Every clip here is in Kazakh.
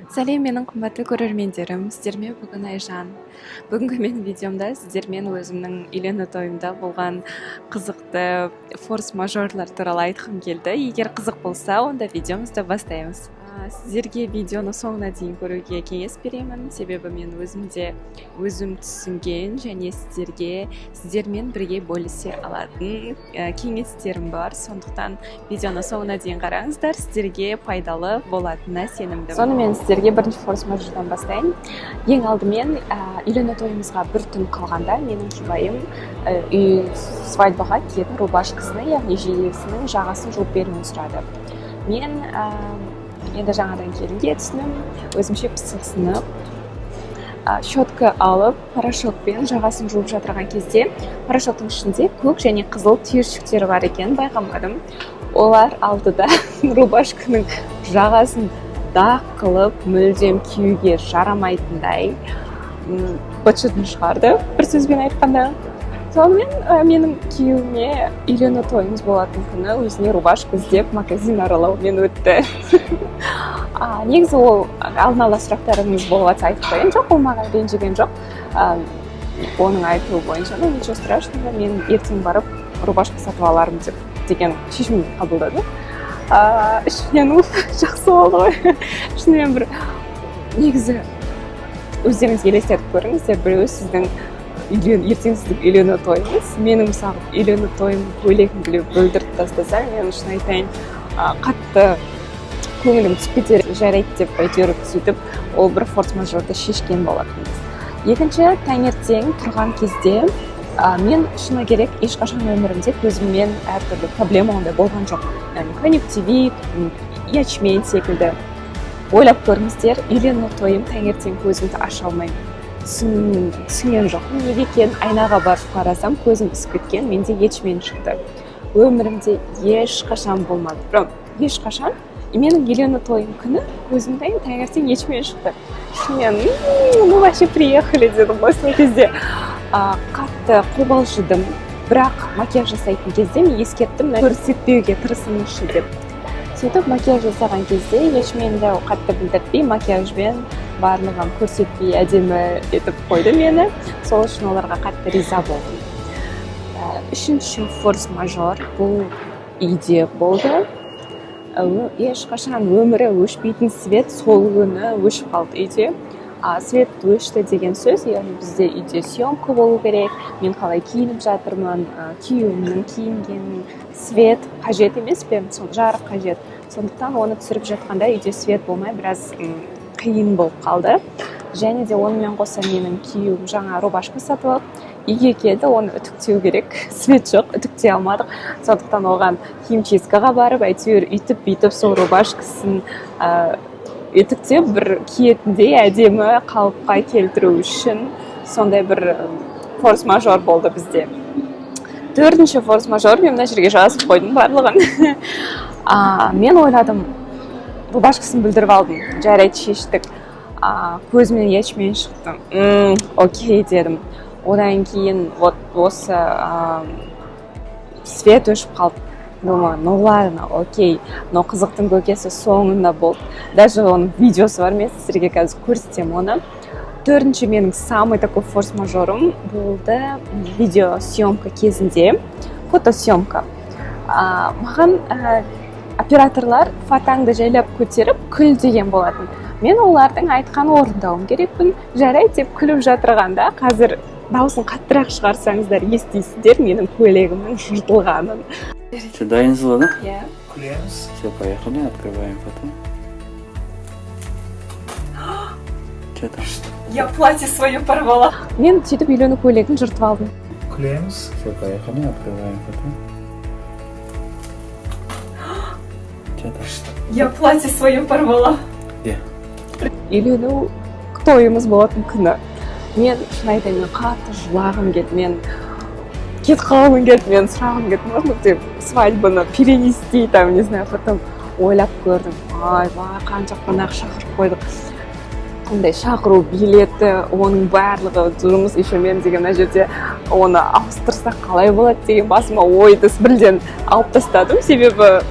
Сәлем, менің қымбатты көрермендерім, сіздермен бүгін Айжан. Бүгінгі менің видеомда сіздермен өзімнің үйлену тойымда болған қызықты форс-мажорлар туралы айтқым келді. Егер қызық болса, онда видеомызды бастаймыз. Сіздерге видеоны соңына дейін көруге кеңес беремін, себебі мен өзім түсінген және сіздермен бірге бөлісе алатын кеңестерім бар. Сондықтан видеоны соңына дейін қараңыздар, сіздерге пайдалы болатынына сенімдімін. Сонымен сіздерге бірінші форс-мажордан бастайын. Ең алдымен үйлену тойымызға бір түн қалғанда менің жұбайым свадьбаға киетін рубашкасына, яғни жилетінің жағасын жуып беруін сұрады. Мен енді жаңадан келінге түсінім, өзімше пысықсынып, щетка алып, порошокпен жағасын жуып жатырған кезде порошоктың ішінде көк және қызыл түйіршіктері бар екенін байқамадым. Олар алдыда рубашканың жағасын дақ қылып, мүлдем киюге жарамайтындай быт-шытын шығарды, бір сөзбен айтқанда. Сонымен менің күйеуіме үйлену тойымыз болатын күні өзіне рубашка іздеп магазин аралаумен өтті. Негізі ол алдын ала сұрақтарыңыз болыватса айтып қояйын, жоқ, ол маған ренжіген жоқ. Оның айтуы бойынша, ничего страшного, мен ертең барып рубашка сатып алармын деген шешім қабылдады. Ішімнен жақсы болды ғой. Шынымен бір негізі өздеріңіз елестетіп көріңіздер, біреу сіздің ертең сіздің үйлену тойыңыз, менің мысалы үйлену тойым көйлегін бөлдіріп тастаса, мен шын айтайын, қатты көңілім түсіп кетер, жарайды деп әйтеуір сөйтіп ол бір форс-мажорды шешкен болатынбыз. Екінші, таңертең тұрған кезде мен шыны керек ешқашан өмірімде көзіммен әртүрлі проблема ондай болған жоқ. Конъюнктивит, ячмень секілді. Ойлап көріңіздер, үйлену тойым таңертең көзімді аша алмаймын. Түсінген жоқ. Неге екенін айнаға барып қарасам, көзім ісіп кеткен, менде ячмень шықты. Өмірімде ешқашан болмады. Бірақ ешқашан менің үйлену тойым күні көзімден таңертең ячмень шықты. Мен ну вообще приехали дедім ғой сол кезде. Қатты қобалжыдым, бірақ макияж жасайтын кезде мен ескерттім, көрсетпеуге тырысыңызшы деп. Сөйтіп макияж жасаған кезде ячменьді қатты білдіртпей, макияжбен барлығын көрсетпей әдемі етіп қойды мені. Сол үшін оларға қатты риза болдым. Үшінші форс-мажор бұл үйде болды. Ешқашан өмірі өшпейтін свет сол күні өшіп қалды үйде. Свет өшті деген сөз, яғни бізде үйде съемка болу керек, мен қалай киініп жатырмын, күйеуімнің киінгенін, свет қажет емес пе, жарық қажет. Сондықтан оны түсіріп жатқанда үйде свет болмай біраз қиын болып қалды. Және де онымен қоса менің күйеуім жаңа рубашка сатып алып, үйге келді, оны үтіктеу керек, свет жоқ, үтіктей алмадық. Сондықтан оған химчисткаға барып, әйтеуір үйтіп сол рубашкасын үтіктеп бір киетіндей әдемі қалыпқа келтіру үшін сондай бір форс-мажор болды бізде. Төртінші форс-мажор, мен мына жерге жазып қойдым барлығын. Мен ойладым, рубашкасын білдіріп алдым, жарайды шештік. Көзімнен ячмень шықты. Окей дедім. Одан кейін осы свет өшіп қалды. Ну ладно, окей. Но қызықтың көкесі соңында болды. Даже оның видеосы бар, мен сіздерге қазір көрсетем оны. Төртінші менің самый такой форс-мажорым болды видеосъемка кезінде, фотосъемка. Маған операторлар фотаңды жайлап көтеріп күл деген болатын. Мен олардың айтқан орындауым керекпін. Жарайды деп күліп жатырғанда, қазір дауысын қаттырақ шығарсаңыздар естисіздер менің көйлегімнің жыртылғанын. Что, дайынсыз да? Иә. Клеимся. Все, поехали, открываем фото. Что там? Я платье свое порвала. Мен сөйтіп үйлену көйлегін жыртып алдым. Клеимся. Все, поехали, открываем фото. Что там? Я платье свое порвала. Где? Үйлену тойымыз болатын күні. Мен шын айтайын, қатты жылағым келді, мен кетіп қалғым келді, мен сұрағым келді, можно деп свадьбаны перенести, там, не знаю, потом ойлап көрдім. Қанша қонақ шақырып қойдық. Қандай шақыру билеті, оның барлығы жұмыс, еще мен деген мына жерде оны ауыстырсақ қалай болады деген басыма ойды бірден алып тастадым, себебі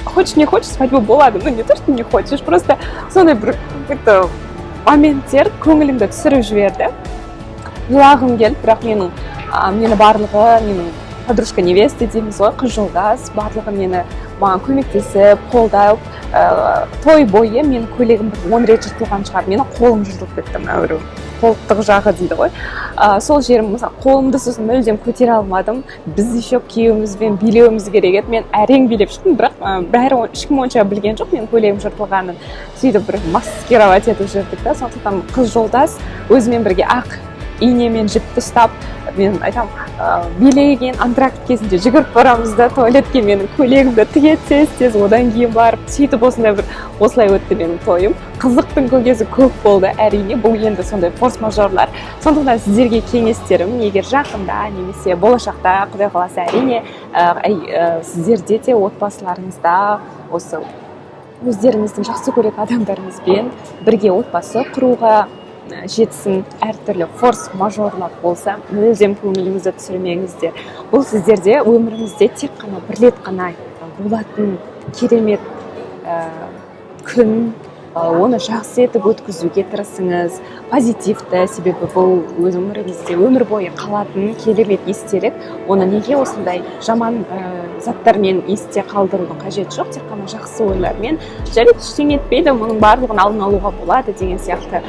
хочешь не хочешь свадьба болады, ну не то что не хочешь, просто сондай бір какой-то моменттер көңілімді түсіріп жіберді. Жылағым келіп, бірақ мені барлығы, менің подружка невеста дейміз ғой, қыз жолдас, барлығы маған көмектесіп, қолдап, той бойы менің көйлегім бір 10 рет жыртылған шығар, менің қолым жыртылып кетті, мәуірі қолтық жағы дейді ғой. Сол жерім, мысалы, қолымды сосын мүлдем көтере алмадым. Біз еще күйеуімізбен билеуіміз керек еді. Мен әрең билеп шықтым, бірақ бәрі ешкім онша білген жоқ менің көйлегім жыртылғанын. Сөйтіп бір маскировать етіп жүрдік та, сондықтан қыз жолдас өзімен бірге ақ инемен жіпті ұстап, мен айтам, билеген антракт кезінде жүгіріп барамыз да туалетке менің көйлегімді тігеді тез, одан кейін барып, сөйтіп осылай өтті менің тойым. Қызықтың көкесі көп болды, әрине, бұл енді сондай форс-мажорлар. Сондықтан сіздерге кеңестерім, егер жақында немесе болашақта, құдай қаласа, әрине, сіздерде де отбасыларыңызда осы өздеріңіздің жақсы көретін адамдарыңызбен бірге отбасы құруға жетсін, әртүрлі форс-мажорлар болса, мүлдем көңіліңізді түсірмеңіздер. Бұл сіздерде өміріңізде тек қана бір рет қана болатын керемет күн, оны жақсы етіп өткізуге тырысыңыз, позитивті, себебі бұл өз өміріңізде өмір бойы қалатын керемет естелік. Оны неге осындай жаман заттармен есте қалдырудың қажеті жоқ, тек қана жақсы ойлармен, жарайды, ештеңе етпейді, мұның барлығын алдын алуға болады деген сияқты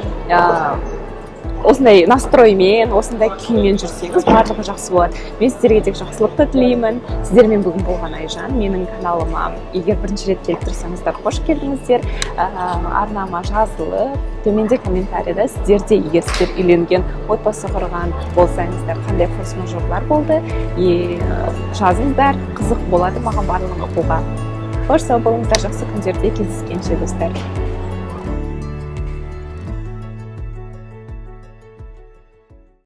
осындай настроймен, осындай күймен жүрсеңіз, барлығы жақсы болады. Мен сіздерге тек жақсылықты тілеймін. Сіздермен бүгін болған Айжан. Менің каналыма егер бірінші рет келіп тұрсаңыздар, қош келдіңіздер. Арнама жазылып, төменде комментарийда сіздерде егер сіздер үйленген, отбасы құрған болсаңыздар, қандай форс-мажорлар болды, жазыңыздар, қызық болады маған барлығын оқуға. Қош сау болыңыздар, жақсы күндерде кездескенше достар.